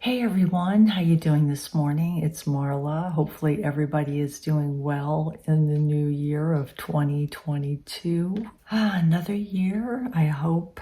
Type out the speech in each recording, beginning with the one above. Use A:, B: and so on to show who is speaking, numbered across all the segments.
A: Hey everyone, how you doing this morning? It's Marla. Hopefully everybody is doing well in the new year of 2022. Another year. I hope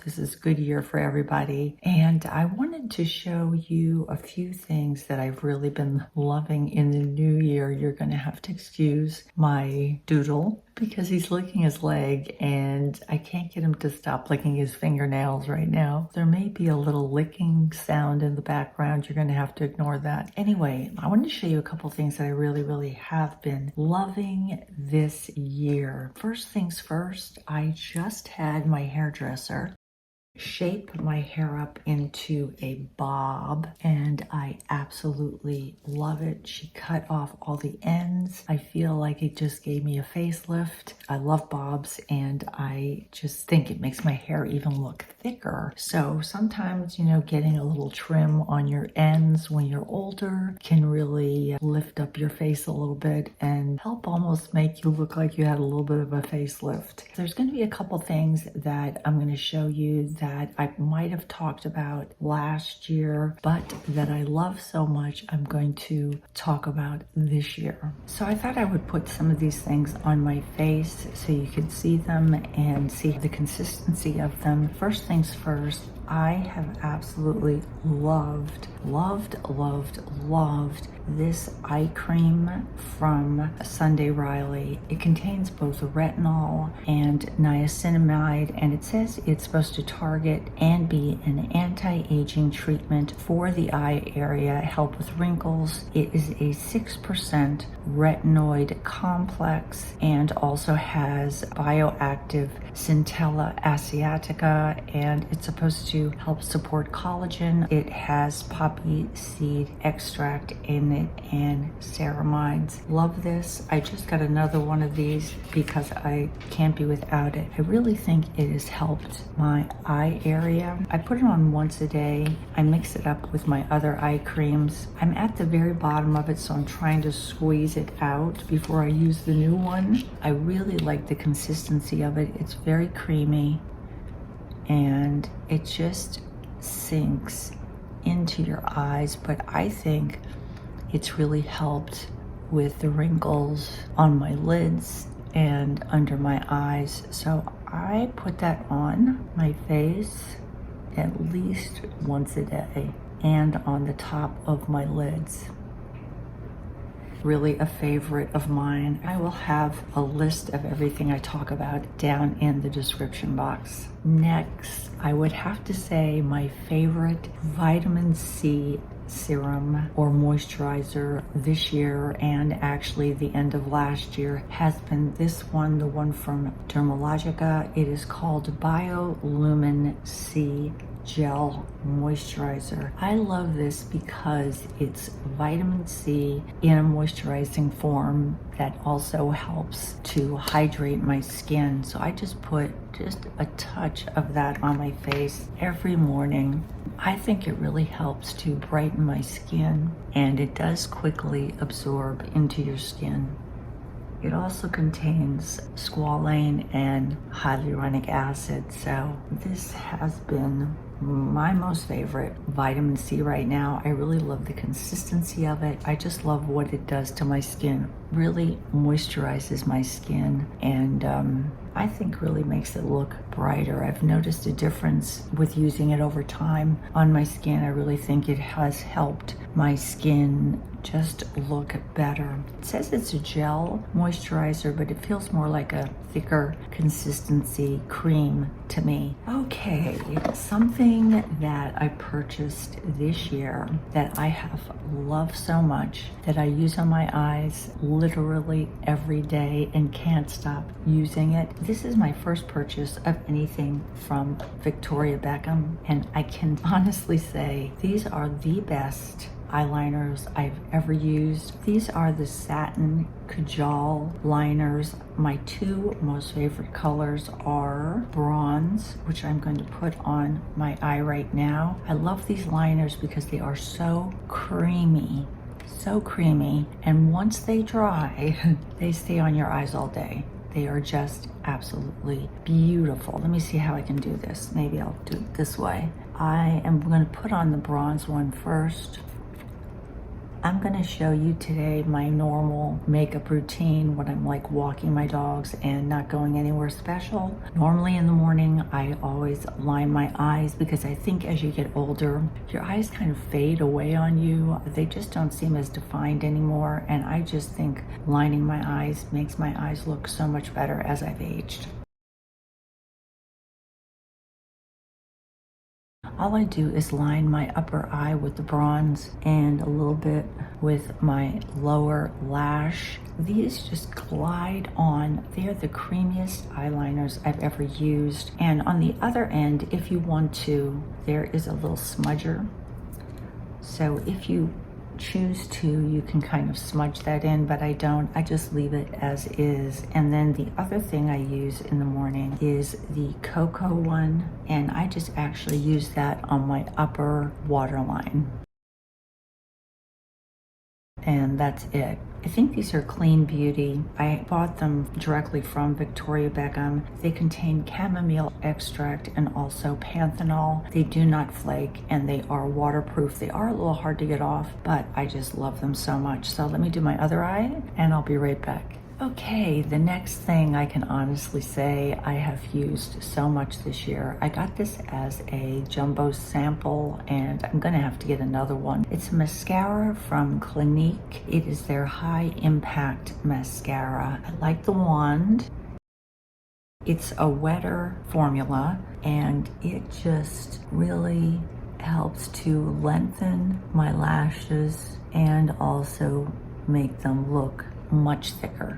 A: this is a good year for everybody. And I wanted to show you a few things that I've really been loving in the new year. You're going to have to excuse my doodle because he's licking his leg and I can't get him to stop licking his fingernails right now. There may be a little licking sound in the background. You're going to have to ignore that. Anyway, I wanted to show you a couple things that I really have been loving this year. First things first, I just had my hairdresser shape my hair up into a bob and I absolutely love it. She cut off all the ends. I feel like it just gave me a facelift. I love bobs and I just think it makes my hair even look thicker. So sometimes, getting a little trim on your ends when you're older can really lift up your face a little bit and help almost make you look like you had a little bit of a facelift. There's going to be a couple things that I'm going to show you that I might have talked about last year, but that I love so much I'm going to talk about this year. So I thought I would put some of these things on my face so you can see them and see the consistency of them. First things first, I have absolutely loved this eye cream from Sunday Riley. It contains both retinol and niacinamide, and it says it's supposed to target and be an anti-aging treatment for the eye area, help with wrinkles. It is a 6% retinoid complex and also has bioactive Centella asiatica, and it's supposed to help support collagen. It has poppy seed extract in it and ceramides. Love this. I just got another one of these because I can't be without it. I really think it has helped my eye area. I put it on once a day. I mix it up with my other eye creams. I'm at the very bottom of it, so I'm trying to squeeze it out before I use the new one. I really like the consistency of it. It's very creamy and it just sinks into your eyes, but I think it's really helped with the wrinkles on my lids and under my eyes. So I put that on my face at least once a day and on the top of my lids. Really a favorite of mine. I will have a list of everything I talk about down in the description box. Next, I would have to say my favorite vitamin C serum or moisturizer this year and actually the end of last year has been this one, the one from Dermalogica. It is called Biolumin C Gel Moisturizer. I love this because it's vitamin C in a moisturizing form that also helps to hydrate my skin. So I just put just a touch of that on my face every morning. I think it really helps to brighten my skin and it does quickly absorb into your skin. It also contains squalane and hyaluronic acid, so this has been my most favorite vitamin C right now. I really love the consistency of it. I just love what it does to my skin. Really moisturizes my skin and I think really makes it look brighter. I've noticed a difference with using it over time on my skin. I really think it has helped my skin just look better. It says it's a gel moisturizer, but it feels more like a thicker consistency cream to me. Okay, something that I purchased this year that I have loved so much that I use on my eyes literally every day and can't stop using it. This is my first purchase of anything from Victoria Beckham, and I can honestly say these are the best eyeliners I've ever used. These are the satin Kajal liners. My two most favorite colors are bronze, which I'm going to put on my eye right now. I love these liners because they are so creamy, and once they dry, they stay on your eyes all day. They are just absolutely beautiful. Let me see how I can do this. Maybe I'll do it this way. I am going to put on the bronze one first. I'm going to show you today my normal makeup routine when I'm like walking my dogs and not going anywhere special. Normally in the morning, I always line my eyes because I think as you get older, your eyes kind of fade away on you. They just don't seem as defined anymore. And I just think lining my eyes makes my eyes look so much better as I've aged. All I do is line my upper eye with the bronze and a little bit with my lower lash. These just glide on. They're the creamiest eyeliners I've ever used. And on the other end, if you want to, there is a little smudger. So if you choose to, you can kind of smudge that in, but I don't. I just leave it as is. And then the other thing I use in the morning is the cocoa one, and I just actually use that on my upper waterline. And that's it. I think these are clean beauty. I bought them directly from Victoria Beckham. They contain chamomile extract and also panthenol. They do not flake and they are waterproof. They are a little hard to get off, but I just love them so much. So let me do my other eye and I'll be right back. Okay, the next thing I can honestly say I have used so much this year. I got this as a jumbo sample and I'm gonna have to get another one. It's a mascara from Clinique. It is their high impact mascara. I like the wand. It's a wetter formula and it just really helps to lengthen my lashes and also make them look much thicker.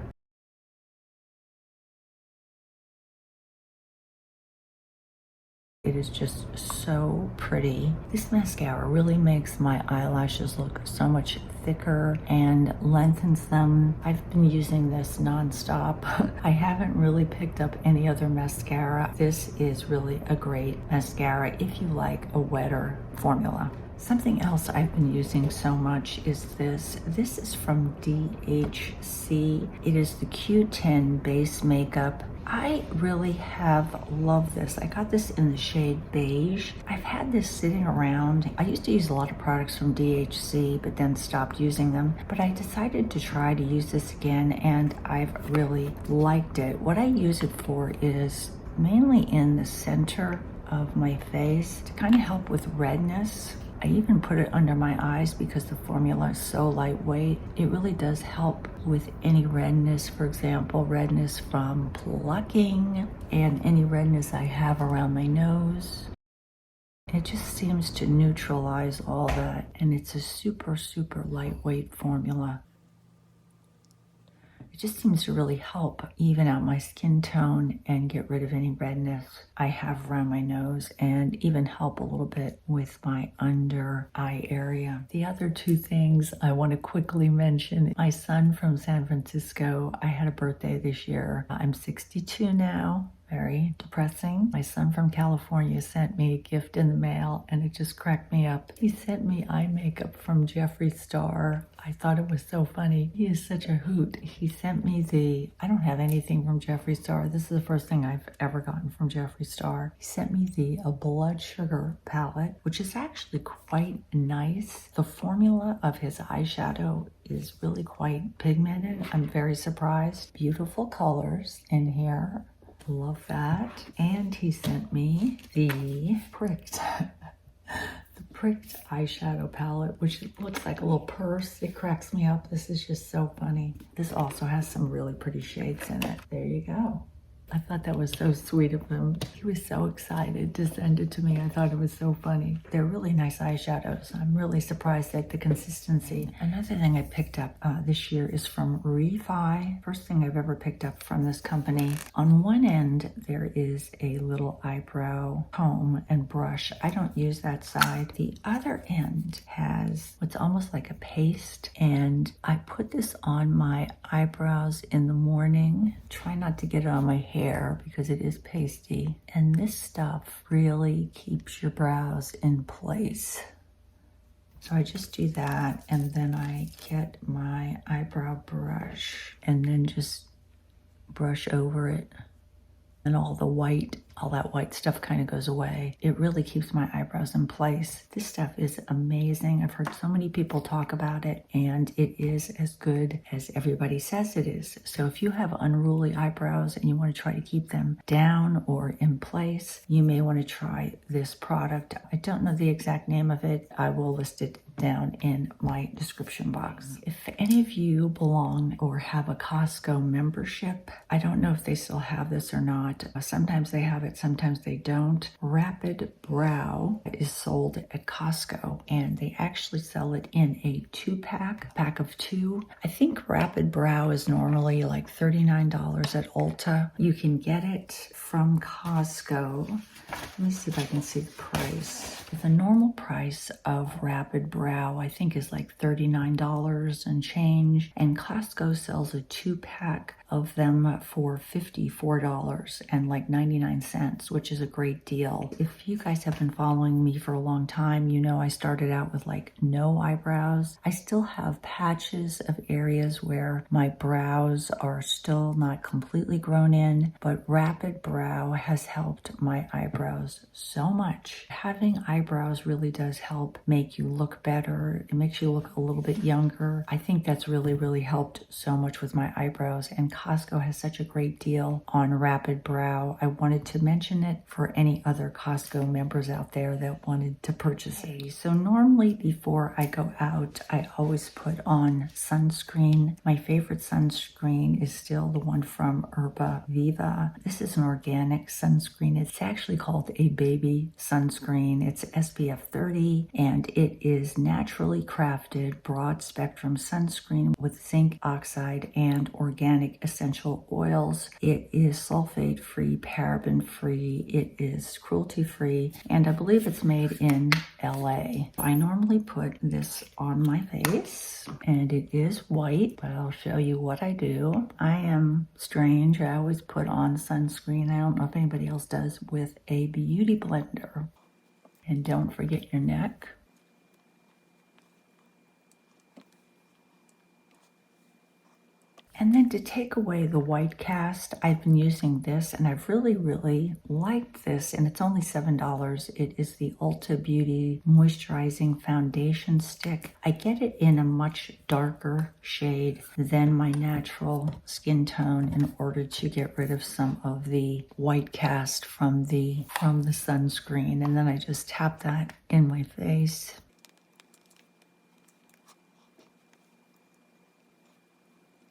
A: It is just so pretty. This mascara really makes my eyelashes look so much thicker and lengthens them. I've been using this nonstop. I haven't really picked up any other mascara. This is really a great mascara if you like a wetter formula. Something else I've been using so much is this. This is from DHC. It is the Q10 Base Makeup. I really have loved this. I got this in the shade beige. I've had this sitting around. I used to use a lot of products from DHC, but then stopped using them. But I decided to try to use this again, and I've really liked it. What I use it for is mainly in the center of my face to kind of help with redness. I even put it under my eyes because the formula is so lightweight. It really does help with any redness, for example, redness from plucking and any redness I have around my nose. It just seems to neutralize all that, and it's a super, super lightweight formula. It just seems to really help even out my skin tone and get rid of any redness I have around my nose and even help a little bit with my under eye area. The other two things I want to quickly mention, my son from San Francisco, I had a birthday this year. I'm 62 now. Very depressing. My son from California sent me a gift in the mail and it just cracked me up. He sent me eye makeup from Jeffree Star. I thought it was so funny. He is such a hoot. He sent me I don't have anything from Jeffree Star. This is the first thing I've ever gotten from Jeffree Star. He sent me a blood sugar palette, which is actually quite nice. The formula of his eyeshadow is really quite pigmented. I'm very surprised. Beautiful colors in here. Love that. And he sent me the pricked eyeshadow palette, which looks like a little purse. It cracks me up. This is just so funny. This also has some really pretty shades in it. There you go. I thought that was so sweet of him. He was so excited to send it to me. I thought it was so funny. They're really nice eyeshadows. I'm really surprised at the consistency. Another thing I picked up this year is from Refi. First thing I've ever picked up from this company. On one end, there is a little eyebrow comb and brush. I don't use that side. The other end has what's almost like a paste, and I put this on my eyebrows in the morning. Try not to get it on my hair because it is pasty, and this stuff really keeps your brows in place. So I just do that, and then I get my eyebrow brush and then just brush over it, and all that white stuff kind of goes away. It really keeps my eyebrows in place. This stuff is amazing. I've heard so many people talk about it, and it is as good as everybody says it is. So if you have unruly eyebrows and you want to try to keep them down or in place, you may want to try this product. I don't know the exact name of it. I will list it down in my description box. If any of you belong or have a Costco membership, I don't know if they still have this or not. Sometimes they have it, sometimes they don't. Rapid Brow is sold at Costco, and they actually sell it in a 2-pack, pack of 2. I think Rapid Brow is normally like $39 at Ulta. You can get it from Costco. Let me see if I can see the price. The normal price of Rapid Brow, I think, is like $39 and change. And Costco sells a 2-pack of them for $54 and like 99 cents, which is a great deal. If you guys have been following me for a long time, you know I started out with like no eyebrows. I still have patches of areas where my brows are still not completely grown in, but Rapid Brow has helped my eyebrows so much. Having eyebrows really does help make you look better. It makes you look a little bit younger. I think that's really helped so much with my eyebrows, and Costco has such a great deal on Rapid Brow. I wanted to mention it for any other Costco members out there that wanted to purchase it. So normally before I go out, I always put on sunscreen. My favorite sunscreen is still the one from Herba Viva. This is an organic sunscreen. It's actually called a baby sunscreen. It's SPF 30, and it is naturally crafted broad spectrum sunscreen with zinc oxide and organic essential oils. It is sulfate free, paraben free, it is cruelty free, and I believe it's made in LA. I normally put this on my face, and it is white, but I'll show you what I do. I am strange. I always put on sunscreen. I don't know if anybody else does, with a beauty blender. And don't forget your neck. And then to take away the white cast, I've been using this, and I've really liked this, and it's only $7. It is the Ulta Beauty Moisturizing Foundation Stick. I get it in a much darker shade than my natural skin tone in order to get rid of some of the white cast from the sunscreen. And then I just tap that in my face.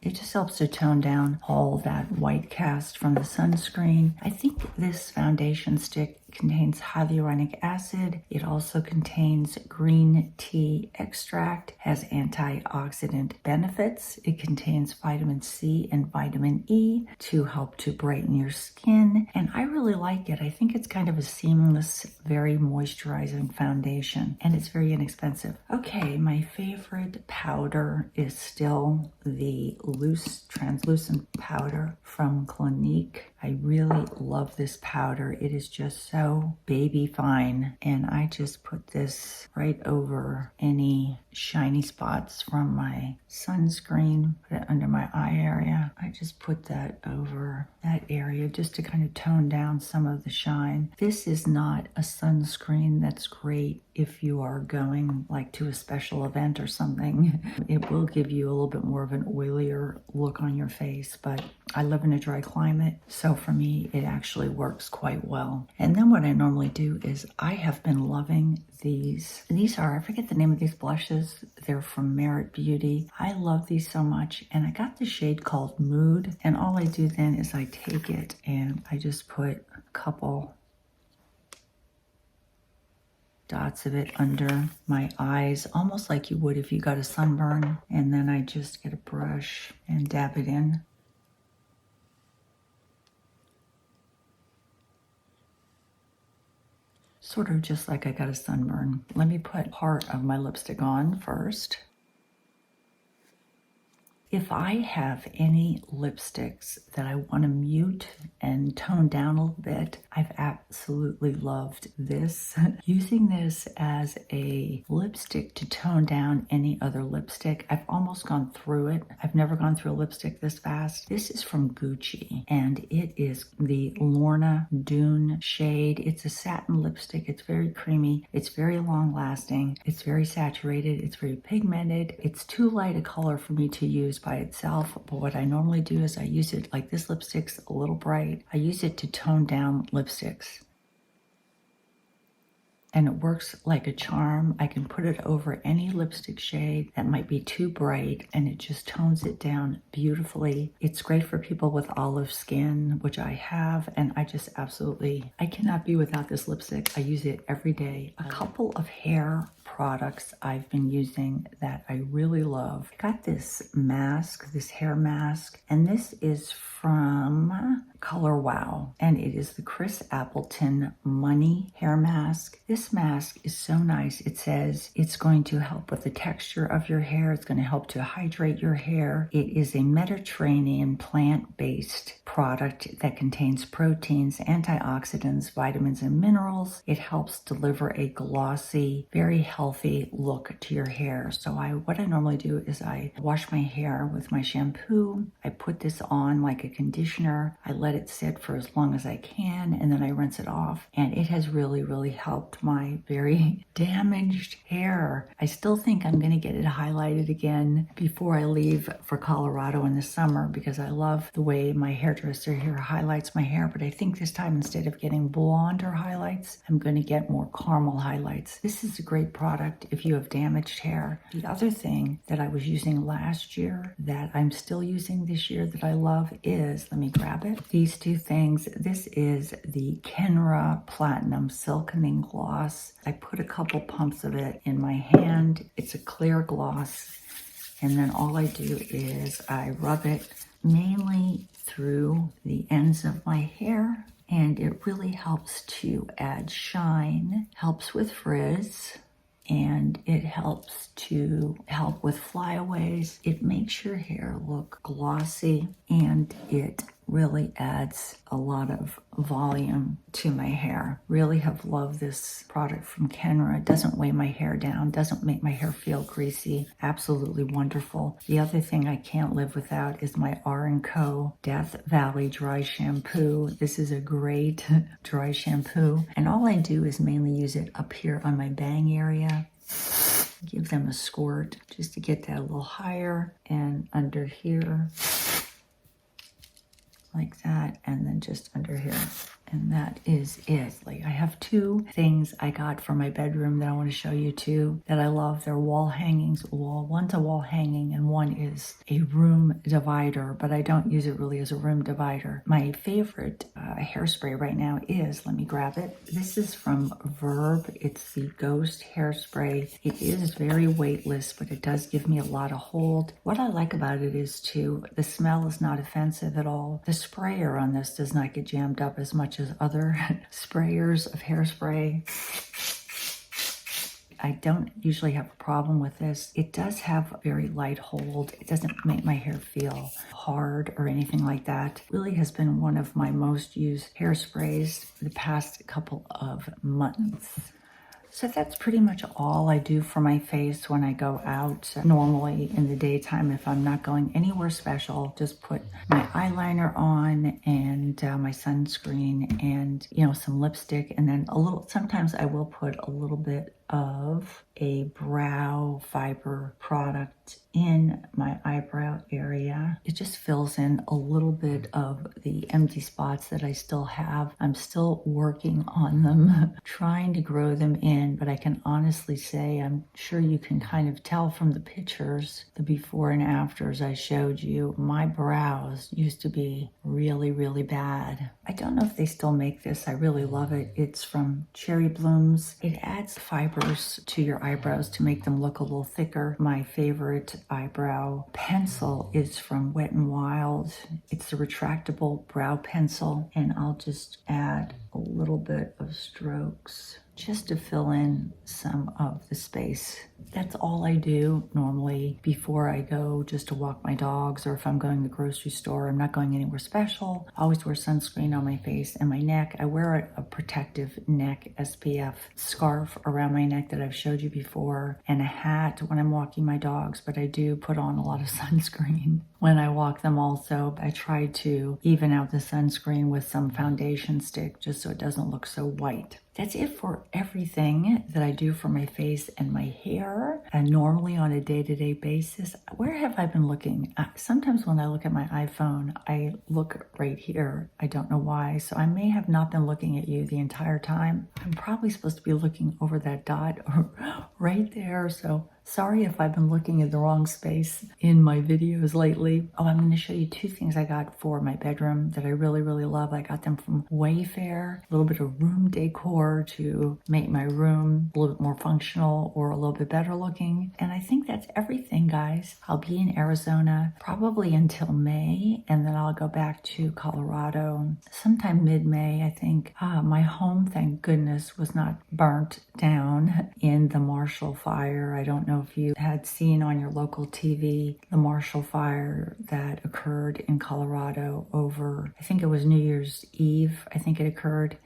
A: It just helps to tone down all that white cast from the sunscreen. I think this foundation stick contains hyaluronic acid. It also contains green tea extract, has antioxidant benefits. It contains vitamin C and vitamin E to help to brighten your skin. And I really like it. I think it's kind of a seamless, very moisturizing foundation, and it's very inexpensive. Okay, my favorite powder is still the loose translucent powder from Clinique. I really love this powder. It is just so baby fine, and I just put this right over any shiny spots from my sunscreen, put it under my eye area. I just put that over that area just to kind of tone down some of the shine. This is not a sunscreen that's great if you are going like to a special event or something. It will give you a little bit more of an oilier look on your face, but I live in a dry climate, so for me it actually works quite well. And then what I normally do is I have been loving these. These are, I forget the name of these blushes. They're from Merit Beauty. I love these so much, and I got the shade called Mood, and all I do then is I take it and I just put a couple dots of it under my eyes, almost like you would if you got a sunburn, and then I just get a brush and dab it in. Sort of just like I got a sunburn. Let me put part of my lipstick on first. If I have any lipsticks that I want to mute and tone down a little bit, I've absolutely loved this. Using this as a lipstick to tone down any other lipstick. I've almost gone through it. I've never gone through a lipstick this fast. This is from Gucci, and it is the Lorna Dune shade. It's a satin lipstick. It's very creamy. It's very long lasting. It's very saturated. It's very pigmented. It's too light a color for me to use by itself, but what I normally do is I use it, like this lipstick's a little bright, I use it to tone down lipsticks. And it works like a charm. I can put it over any lipstick shade that might be too bright, and it just tones it down beautifully. It's great for people with olive skin, which I have, and I just absolutely, I cannot be without this lipstick. I use it every day. A couple of hair products I've been using that I really love. I got this mask, this hair mask, and this is from Color Wow, and it is the Chris Appleton Money Hair Mask. This mask is so nice. It says it's going to help with the texture of your hair. It's going to help to hydrate your hair. It is a Mediterranean plant-based product that contains proteins, antioxidants, vitamins, and minerals. It helps deliver a glossy, very healthy look to your hair. So what I normally do is I wash my hair with my shampoo. I put this on like a conditioner. I let it sit for as long as I can, and then I rinse it off. And it has really, really helped my very damaged hair. I still think I'm going to get it highlighted again before I leave for Colorado in the summer, because I love the way my hairdresser here highlights my hair. But I think this time, instead of getting blonder highlights, I'm going to get more caramel highlights. This is a great product if you have damaged hair. The other thing that I was using last year that I'm still using this year that I love is, let me grab it, these two things. This is the Kenra Platinum Silkening Gloss. I put a couple pumps of it in my hand. It's a clear gloss, and then all I do is I rub it mainly through the ends of my hair, and it really helps to add shine, helps with frizz, and it helps to help with flyaways. It makes your hair look glossy, and it really adds a lot of volume to my hair. Really have loved this product from Kenra. It doesn't weigh my hair down, doesn't make my hair feel greasy. Absolutely wonderful. The other thing I can't live without is my R&CO Death Valley Dry Shampoo. This is a great dry shampoo, and all I do is mainly use it up here on my bang area. Give them a squirt just to get that a little higher, and under here, like that, and then just under here. And that is it. Like, I have two things I got for my bedroom that I want to show you too that I love. They're wall hangings. One's a wall hanging and one is a room divider, but I don't use it really as a room divider. My favorite hairspray right now is, let me grab it. This is from Verb. It's the Ghost Hairspray. It is very weightless, but it does give me a lot of hold. What I like about it is too, the smell is not offensive at all. The sprayer on this does not get jammed up as much as other sprayers of hairspray. I don't usually have a problem with this. It does have a very light hold. It doesn't make my hair feel hard or anything like that. Really has been one of my most used hairsprays the past couple of months. So that's pretty much all I do for my face when I go out. Normally in the daytime, if I'm not going anywhere special, just put my eyeliner on and my sunscreen and, you know, some lipstick, and then sometimes I will put a little bit of a brow fiber product in my eyebrow area. It just fills in a little bit of the empty spots that I still have. I'm still working on them, trying to grow them in, but I can honestly say, I'm sure you can kind of tell from the pictures, the before and afters I showed you, my brows used to be really, really bad. I don't know if they still make this. I really love it. It's from Cherry Blooms. It adds fibers to your eyebrows to make them look a little thicker. My favorite eyebrow pencil is from Wet n Wild. It's a retractable brow pencil, and I'll just add a little bit of strokes just to fill in some of the space That's all I do normally before I go just to walk my dogs, or if I'm going to the grocery store. I'm not going anywhere special. I always wear sunscreen on my face and my neck. I wear a protective neck SPF scarf around my neck that I've showed you before, and a hat when I'm walking my dogs, but I do put on a lot of sunscreen when I walk them also. I try to even out the sunscreen with some foundation stick just so it doesn't look so white. That's it for everything that I do for my face and my hair, and normally on a day-to-day basis. Where have I been looking? Sometimes when I look at my iPhone, I look right here. I don't know why, so I may have not been looking at you the entire time. I'm probably supposed to be looking over that dot right there, so sorry if I've been looking at the wrong space in my videos lately. Oh, I'm going to show you two things I got for my bedroom that I really, really love. I got them from Wayfair. A little bit of room decor to make my room a little bit more functional or a little bit better looking. And I think that's everything, guys. I'll be in Arizona probably until May, and then I'll go back to Colorado sometime mid-May, I think. My home, thank goodness, was not burnt down in the Marshall fire. I don't know if you had seen on your local TV the Marshall fire that occurred in Colorado over, I think it was New Year's Eve, I think it occurred,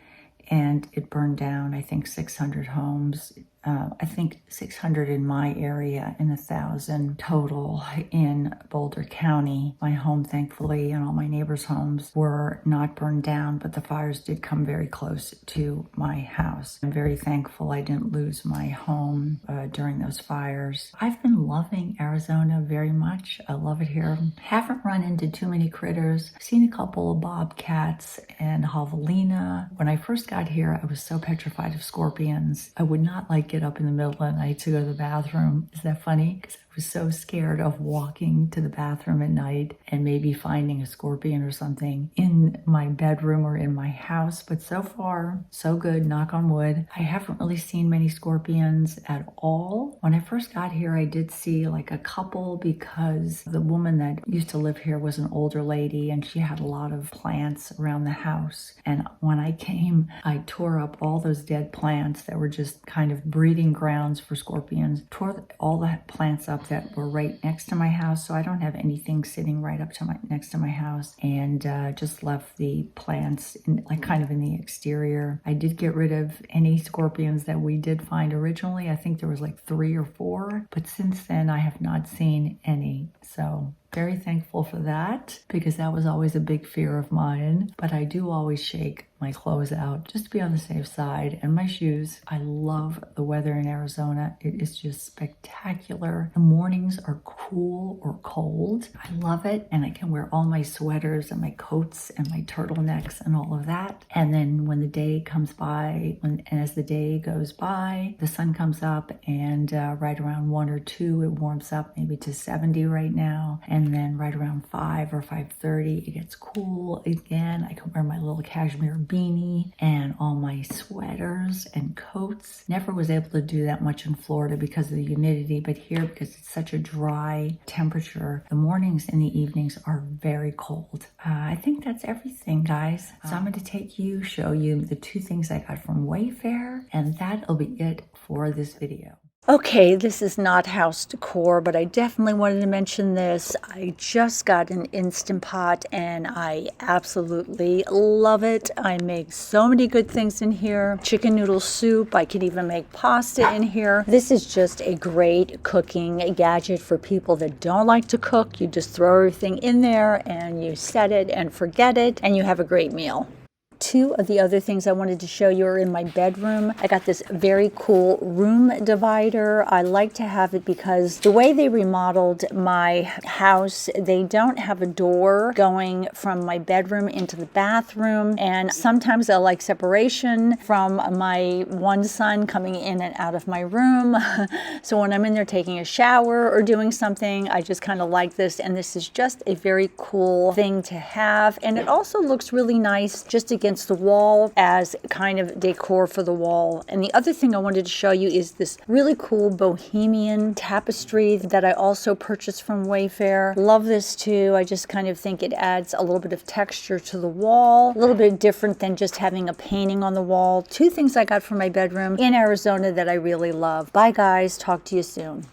A: and it burned down, I think, 600 homes. I think 600 in my area and 1,000 total in Boulder County. My home, thankfully, and all my neighbors' homes were not burned down, but the fires did come very close to my house. I'm very thankful I didn't lose my home during those fires. I've been loving Arizona very much. I love it here. Haven't run into too many critters. I've seen a couple of bobcats and javelina. When I first got here, I was so petrified of scorpions. I would not get up in the middle of the night to go to the bathroom. Is that funny? Because I was so scared of walking to the bathroom at night and maybe finding a scorpion or something in my bedroom or in my house. But so far, so good, knock on wood. I haven't really seen many scorpions at all. When I first got here, I did see like a couple because the woman that used to live here was an older lady and she had a lot of plants around the house. And when I came, I tore up all those dead plants that were just kind of breeding grounds for scorpions, tore all the plants up that were right next to my house, so I don't have anything sitting right up to next to my house, and just left the plants in, like kind of in the exterior. I did get rid of any scorpions that we did find originally. I think there was like 3 or 4, but since then I have not seen any. So very thankful for that, because that was always a big fear of mine. But I do always shake my clothes out just to be on the safe side, and my shoes. I love the weather in Arizona. It is just spectacular. The mornings are cool or cold. I love it, and I can wear all my sweaters and my coats and my turtlenecks and all of that. And then when the day comes by, and as the day goes by, the sun comes up, and right around 1 or 2, it warms up maybe to 70 right now. And then right around 5 or 5:30, it gets cool again. I can wear my little cashmere beanie and all my sweaters and coats. Never was able to do that much in Florida because of the humidity, but here, because it's such a dry temperature, the mornings and the evenings are very cold. I think that's everything, guys. So I'm going to show you the 2 things I got from Wayfair, and that'll be it for this video. Okay, this is not house decor, but I definitely wanted to mention this. I just got an Instant Pot and I absolutely love it. I make so many good things in here. Chicken noodle soup. I can even make pasta in here. This is just a great cooking gadget for people that don't like to cook. You just throw everything in there and you set it and forget it, and you have a great meal. 2 of the other things I wanted to show you are in my bedroom. I got this very cool room divider. I like to have it because the way they remodeled my house, they don't have a door going from my bedroom into the bathroom, and sometimes I like separation from my one son coming in and out of my room. So when I'm in there taking a shower or doing something, I just kind of like this, and this is just a very cool thing to have, and it also looks really nice just against
B: against the wall as kind of decor for the wall. And the other thing I wanted to show you is this really cool bohemian tapestry that I also purchased from Wayfair. Love this too. I just kind of think it adds a little bit of texture to the wall, a little bit different than just having a painting on the wall. Two things I got for my bedroom in Arizona that I really love. Bye guys, talk to you soon.